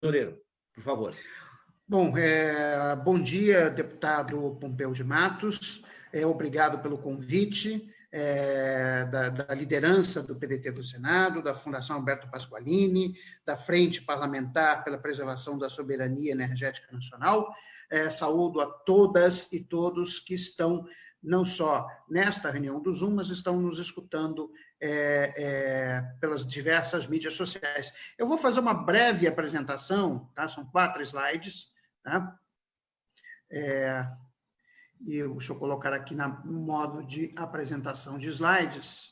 Tesoureiro, por favor. Bom, bom dia, deputado Pompeu de Matos. Obrigado pelo convite da liderança do PDT do Senado, da Fundação Alberto Pasqualini, da Frente Parlamentar pela Preservação da Soberania Energética Nacional. Saúdo a todas e todos que estão não só nesta reunião do Zoom, mas estão nos escutando pelas diversas mídias sociais. Eu vou fazer uma breve apresentação, tá? São 4 slides, tá? E deixa eu colocar aqui no modo de apresentação de slides.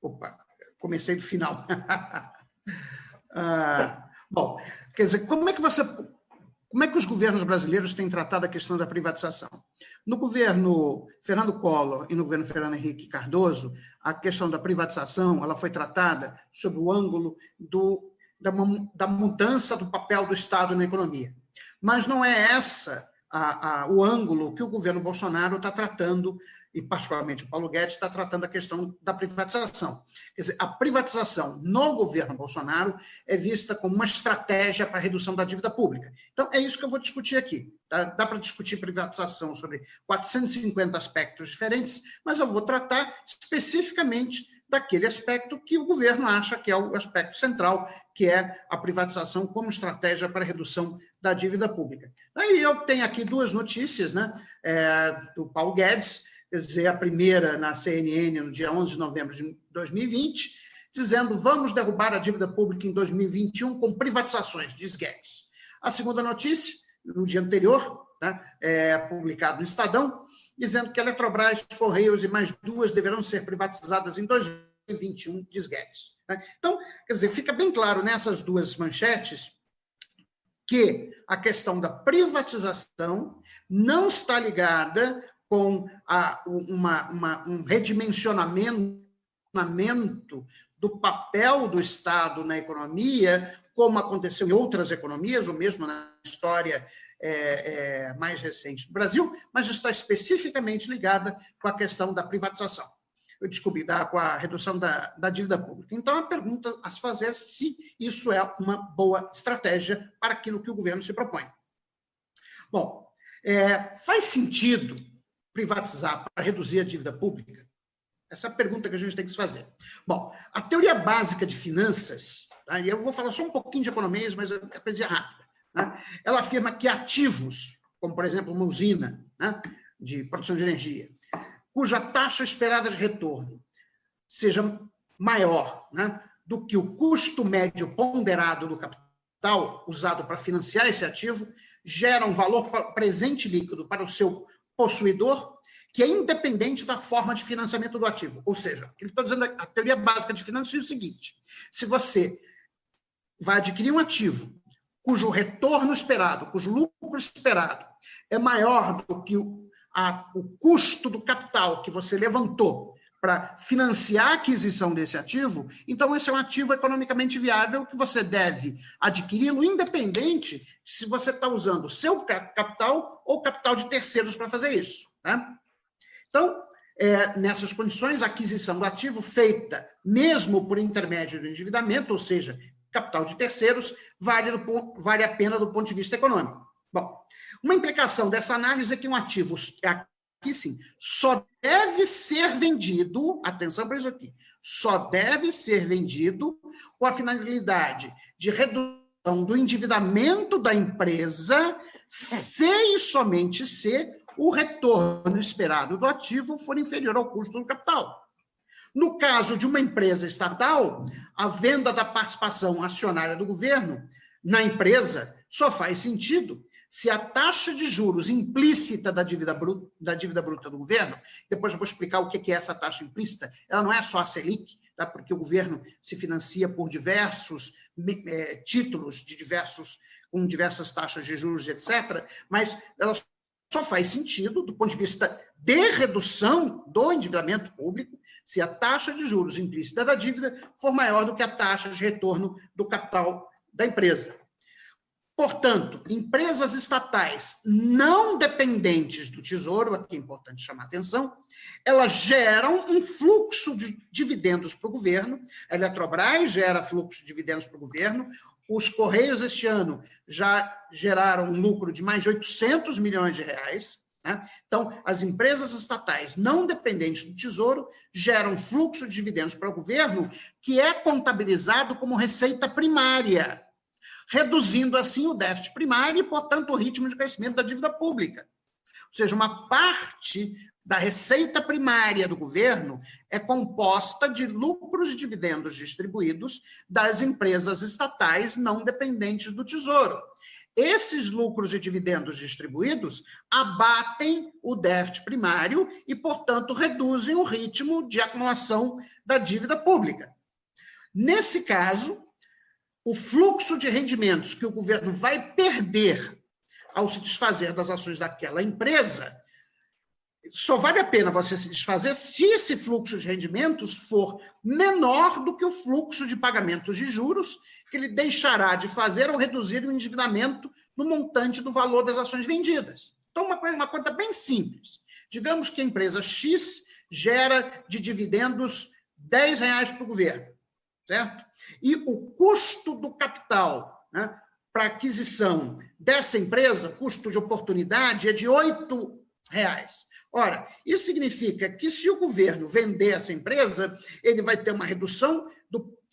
Opa, comecei do final. Bom, quer dizer, como é que os governos brasileiros têm tratado a questão da privatização? No governo Fernando Collor e no governo Fernando Henrique Cardoso, a questão da privatização ela foi tratada sob o ângulo da mudança do papel do Estado na economia. Mas não é essa o ângulo que o governo Bolsonaro está tratando, e particularmente o Paulo Guedes está tratando a questão da privatização. Quer dizer, a privatização no governo Bolsonaro é vista como uma estratégia para a redução da dívida pública. Então, é isso que eu vou discutir aqui. Tá? Dá para discutir privatização sobre 450 aspectos diferentes, mas eu vou tratar especificamente daquele aspecto que o governo acha que é o aspecto central, que é a privatização como estratégia para a redução da dívida pública. Aí eu tenho aqui 2 notícias, né, do Paulo Guedes, quer dizer, a primeira na CNN no dia 11 de novembro de 2020, dizendo: vamos derrubar a dívida pública em 2021 com privatizações, diz Guedes. A segunda notícia, no dia anterior, né, publicado no Estadão, dizendo que a Eletrobras, Correios e mais 2 deverão ser privatizadas em 2021, diz Guedes. Então, quer dizer, fica bem claro nessas 2 manchetes que a questão da privatização não está ligada com um redimensionamento do papel do Estado na economia, como aconteceu em outras economias, ou mesmo na história mais recente do Brasil, mas está especificamente ligada com a questão da privatização. Com a redução da dívida pública. Então, a pergunta a se fazer é se isso é uma boa estratégia para aquilo que o governo se propõe. Bom, faz sentido privatizar para reduzir a dívida pública? Essa é a pergunta que a gente tem que se fazer. Bom, a teoria básica de finanças, tá? E eu vou falar só um pouquinho de economia, mas é coisa rápida, né? Ela afirma que ativos, como, por exemplo, uma usina, né, de produção de energia, cuja taxa esperada de retorno seja maior, né, do que o custo médio ponderado do capital usado para financiar esse ativo, gera um valor presente líquido para o seu possuidor, que é independente da forma de financiamento do ativo. Ou seja, ele está dizendo, a teoria básica de finanças é o seguinte: se você vai adquirir um ativo cujo retorno esperado, cujo lucro esperado é maior do que o custo do capital que você levantou para financiar a aquisição desse ativo, então esse é um ativo economicamente viável que você deve adquiri-lo independente se você está usando o seu capital ou capital de terceiros para fazer isso, né? Então, nessas condições, a aquisição do ativo feita mesmo por intermédio do endividamento, ou seja, capital de terceiros, vale a pena do ponto de vista econômico. Bom, uma implicação dessa análise é que um ativo, aqui sim, só deve ser vendido, atenção para isso aqui, só deve ser vendido com a finalidade de redução do endividamento da empresa, se e somente se o retorno esperado do ativo for inferior ao custo do capital. No caso de uma empresa estatal, a venda da participação acionária do governo na empresa só faz sentido se a taxa de juros implícita da dívida bruta do governo, depois eu vou explicar o que é essa taxa implícita, ela não é só a Selic, tá? Porque o governo se financia por diversos títulos com diversas taxas de juros, etc., mas ela só faz sentido, do ponto de vista de redução do endividamento público, se a taxa de juros implícita da dívida for maior do que a taxa de retorno do capital da empresa. Portanto, empresas estatais não dependentes do Tesouro, aqui é importante chamar a atenção, elas geram um fluxo de dividendos para o governo, a Eletrobras gera fluxo de dividendos para o governo, Os Correios, este ano, já geraram um lucro de mais de 800 milhões de reais. Né? Então, as empresas estatais não dependentes do Tesouro geram fluxo de dividendos para o governo que é contabilizado como receita primária, reduzindo, assim, o déficit primário e, portanto, o ritmo de crescimento da dívida pública. Ou seja, uma parte da receita primária do governo é composta de lucros e dividendos distribuídos das empresas estatais não dependentes do Tesouro. Esses lucros e dividendos distribuídos abatem o déficit primário e, portanto, reduzem o ritmo de acumulação da dívida pública. Nesse caso, o fluxo de rendimentos que o governo vai perder ao se desfazer das ações daquela empresa, só vale a pena você se desfazer se esse fluxo de rendimentos for menor do que o fluxo de pagamentos de juros que ele deixará de fazer ao reduzir o endividamento no montante do valor das ações vendidas. Então, uma conta bem simples. Digamos que a empresa X gera de dividendos R$10 para o governo, certo? E o custo do capital, né, para aquisição dessa empresa, custo de oportunidade, é de R$8. Ora, isso significa que se o governo vender essa empresa, ele vai ter uma redução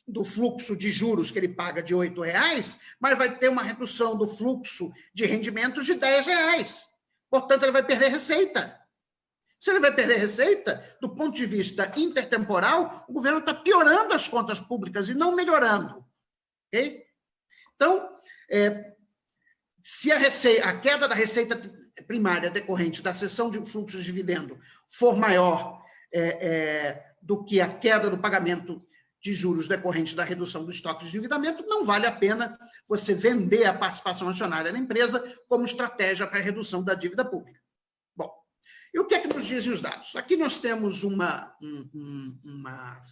do fluxo de juros que ele paga de R$8, mas vai ter uma redução do fluxo de rendimentos de R$10. Portanto, ele vai perder receita. Se ele vai perder receita, do ponto de vista intertemporal, o governo está piorando as contas públicas e não melhorando. Okay? Então, se a queda da receita primária decorrente da cessão de fluxo de dividendo for maior do que a queda do pagamento de juros decorrente da redução do estoque de endividamento, não vale a pena você vender a participação acionária na empresa como estratégia para a redução da dívida pública. Bom, e o que é que nos dizem os dados? Aqui nós temos uma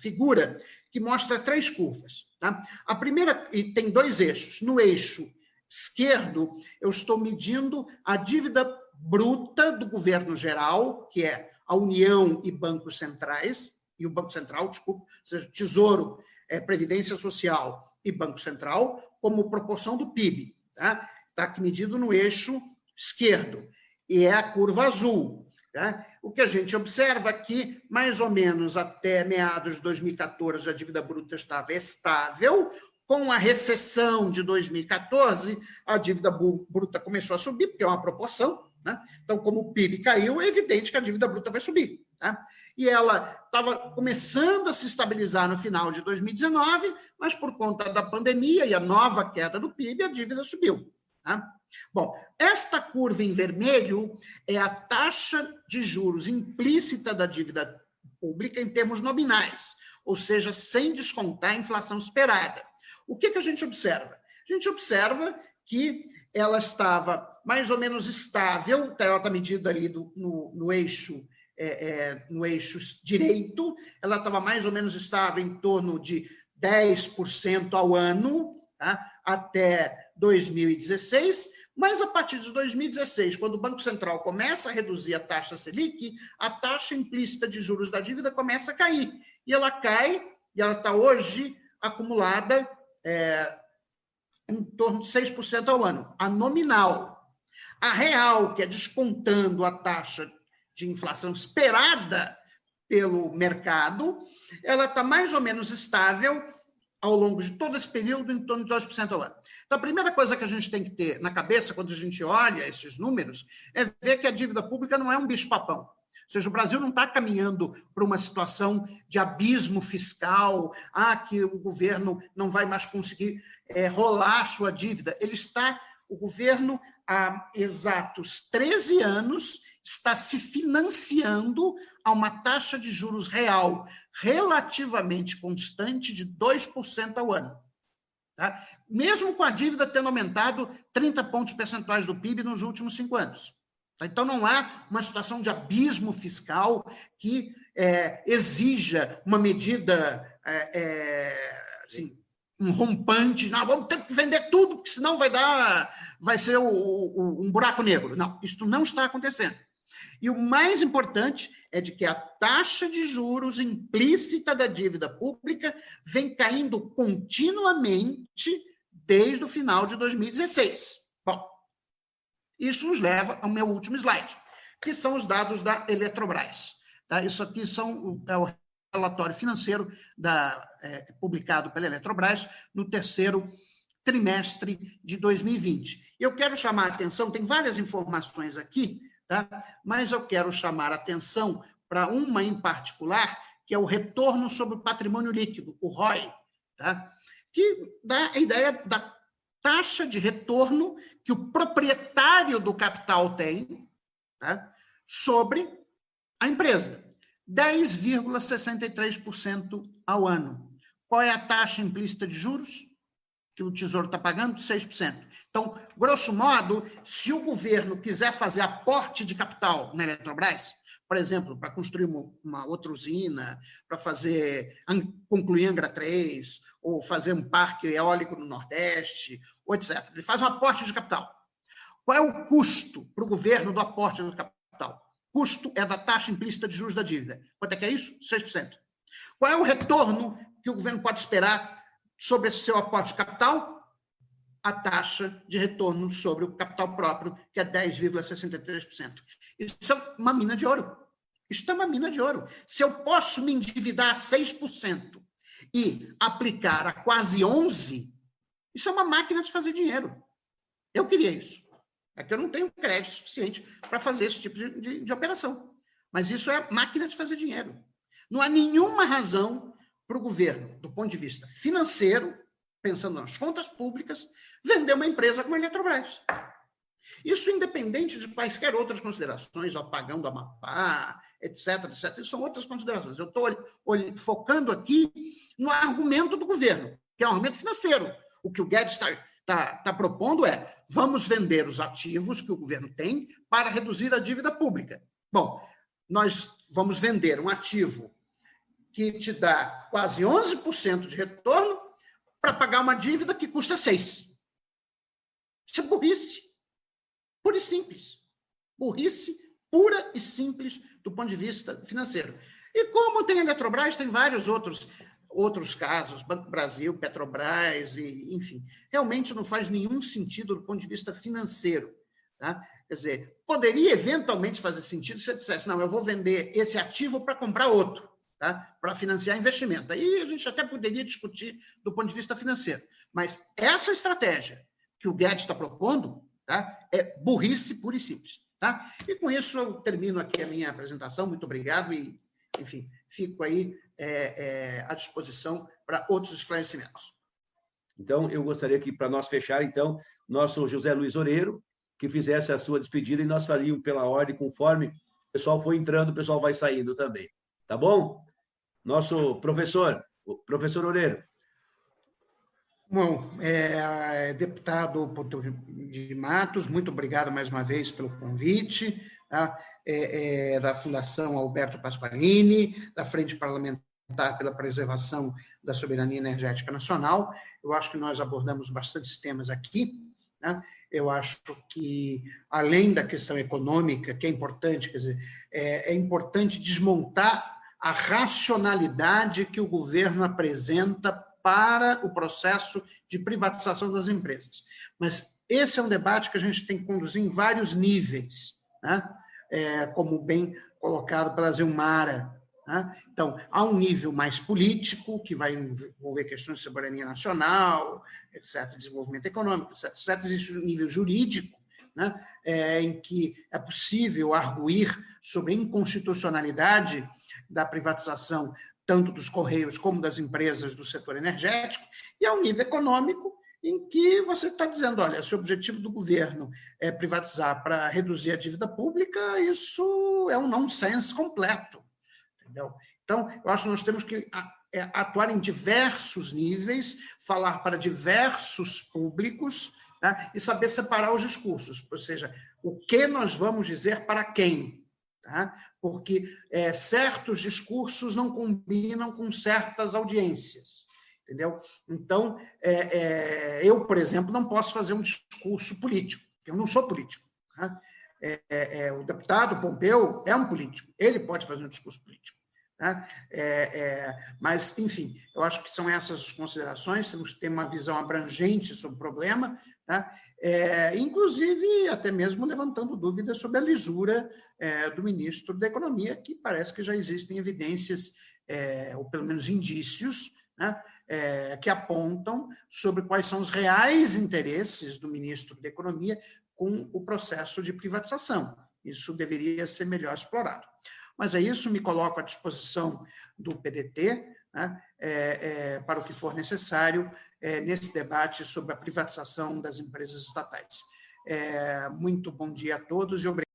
figura que mostra 3 curvas. Tá? A primeira, e tem 2 eixos. No eixo esquerdo, eu estou medindo a dívida bruta do governo geral, que é a União e bancos centrais, e o Banco Central, desculpa, ou seja, Tesouro, Previdência Social e Banco Central, como proporção do PIB. Tá? Está aqui medido no eixo esquerdo, e é a curva azul. Tá? O que a gente observa aqui, mais ou menos até meados de 2014, a dívida bruta estava estável. Com a recessão de 2014, a dívida bruta começou a subir, porque é uma proporção. Né? Então, como o PIB caiu, é evidente que a dívida bruta vai subir. Tá? E ela estava começando a se estabilizar no final de 2019, mas por conta da pandemia e a nova queda do PIB, a dívida subiu. Tá? Bom, esta curva em vermelho é a taxa de juros implícita da dívida pública em termos nominais, ou seja, sem descontar a inflação esperada. O que a gente observa? A gente observa que ela estava mais ou menos estável, ela está medida ali no eixo direito, ela estava mais ou menos estável em torno de 10% ao ano, tá? Até 2016, mas a partir de 2016, quando o Banco Central começa a reduzir a taxa Selic, a taxa implícita de juros da dívida começa a cair. E ela cai, e ela está hoje acumulada em torno de 6% ao ano, a nominal. A real, que é descontando a taxa de inflação esperada pelo mercado, ela está mais ou menos estável ao longo de todo esse período, em torno de 2% ao ano. Então, a primeira coisa que a gente tem que ter na cabeça, quando a gente olha esses números, é ver que a dívida pública não é um bicho-papão. Ou seja, o Brasil não está caminhando para uma situação de abismo fiscal, que o governo não vai mais conseguir rolar a sua dívida. O governo, há exatos 13 anos, está se financiando a uma taxa de juros real relativamente constante de 2% ao ano. Tá? Mesmo com a dívida tendo aumentado 30 pontos percentuais do PIB nos últimos 5 anos. Então, não há uma situação de abismo fiscal que exija uma medida assim, um rompante. Não, vamos ter que vender tudo, porque senão vai ser um buraco negro. Não, isso não está acontecendo. E o mais importante é de que a taxa de juros implícita da dívida pública vem caindo continuamente desde o final de 2016. Bom, isso nos leva ao meu último slide, que são os dados da Eletrobras. Tá? Isso aqui é o relatório financeiro publicado pela Eletrobras no terceiro trimestre de 2020. Eu quero chamar a atenção, tem várias informações aqui, tá? Mas eu quero chamar a atenção para uma em particular, que é o retorno sobre o patrimônio líquido, o ROI, tá? Que dá a ideia da taxa de retorno que o proprietário do capital tem, tá? Sobre a empresa. 10,63% ao ano. Qual é a taxa implícita de juros que o Tesouro está pagando? 6%. Então, grosso modo, se o governo quiser fazer aporte de capital na Eletrobras, por exemplo, para construir uma outra usina, para concluir Angra 3, ou fazer um parque eólico no Nordeste, ou etc. Ele faz um aporte de capital. Qual é o custo para o governo do aporte de capital? Custo é da taxa implícita de juros da dívida. Quanto é que é isso? 6%. Qual é o retorno que o governo pode esperar sobre esse seu aporte de capital? A taxa de retorno sobre o capital próprio, que é 10,63%. Isso é uma mina de ouro. Isso é uma mina de ouro. Se eu posso me endividar a 6% e aplicar a quase 11%, isso é uma máquina de fazer dinheiro. Eu queria isso. É que eu não tenho crédito suficiente para fazer esse tipo de operação. Mas isso é máquina de fazer dinheiro. Não há nenhuma razão para o governo, do ponto de vista financeiro, pensando nas contas públicas, vender uma empresa como a Eletrobras. Isso independente de quaisquer outras considerações, o apagão do Amapá, etc., etc. Isso são outras considerações. Eu estou focando aqui no argumento do governo, que é um argumento financeiro. O que o Guedes está propondo é: vamos vender os ativos que o governo tem para reduzir a dívida pública. Bom, nós vamos vender um ativo que te dá quase 11% de retorno para pagar uma dívida que custa 6%. Isso é burrice. Pura e simples. Burrice pura e simples do ponto de vista financeiro. E como tem a Eletrobras, tem vários outros casos, Banco Brasil, Petrobras, enfim. Realmente não faz nenhum sentido do ponto de vista financeiro. Tá? Quer dizer, poderia eventualmente fazer sentido se eu dissesse: não, eu vou vender esse ativo para comprar outro. Tá? Para financiar investimento. Aí a gente até poderia discutir do ponto de vista financeiro. Mas essa estratégia que o Guedes está propondo, tá? É burrice pura e simples. Tá? E com isso eu termino aqui a minha apresentação. Muito obrigado e, enfim, fico aí à disposição para outros esclarecimentos. Então, eu gostaria que, para nós fechar, então, nosso José Luiz Oreiro, que fizesse a sua despedida e nós faríamos pela ordem, conforme o pessoal for entrando, o pessoal vai saindo também. Tá bom? Nosso professor, o professor Oreiro. Bom, deputado Ponto de Matos, muito obrigado mais uma vez pelo convite, tá? Da Fundação Alberto Pasqualini, da Frente Parlamentar pela Preservação da Soberania Energética Nacional. Eu acho que nós abordamos bastantes temas aqui, né? Eu acho que, além da questão econômica, que é importante, quer dizer, é importante desmontar a racionalidade que o governo apresenta para o processo de privatização das empresas. Mas esse é um debate que a gente tem que conduzir em vários níveis, né? Como bem colocado pela Zilmara. Né? Então, há um nível mais político, que vai envolver questões de soberania nacional, etc., desenvolvimento econômico, etc. Existe um nível jurídico, né? Em que é possível arguir sobre a inconstitucionalidade da privatização tanto dos Correios como das empresas do setor energético, e ao nível econômico, em que você está dizendo: olha, se o objetivo do governo é privatizar para reduzir a dívida pública, isso é um nonsense completo. Entendeu? Então, eu acho que nós temos que atuar em diversos níveis, falar para diversos públicos, tá? E saber separar os discursos, ou seja, o que nós vamos dizer para quem. Tá? Porque certos discursos não combinam com certas audiências, entendeu? Então, eu, por exemplo, não posso fazer um discurso político, porque eu não sou político. Tá? O deputado Pompeu é um político, ele pode fazer um discurso político. Tá? Mas, enfim, eu acho que são essas as considerações, temos que ter uma visão abrangente sobre o problema, tá? Inclusive até mesmo levantando dúvidas sobre a lisura do ministro da Economia, que parece que já existem evidências, ou pelo menos indícios, né, que apontam sobre quais são os reais interesses do ministro da Economia com o processo de privatização. Isso deveria ser melhor explorado. Mas é isso, me coloco à disposição do PDT, né, para o que for necessário nesse debate sobre a privatização das empresas estatais. Muito bom dia a todos e obrigado.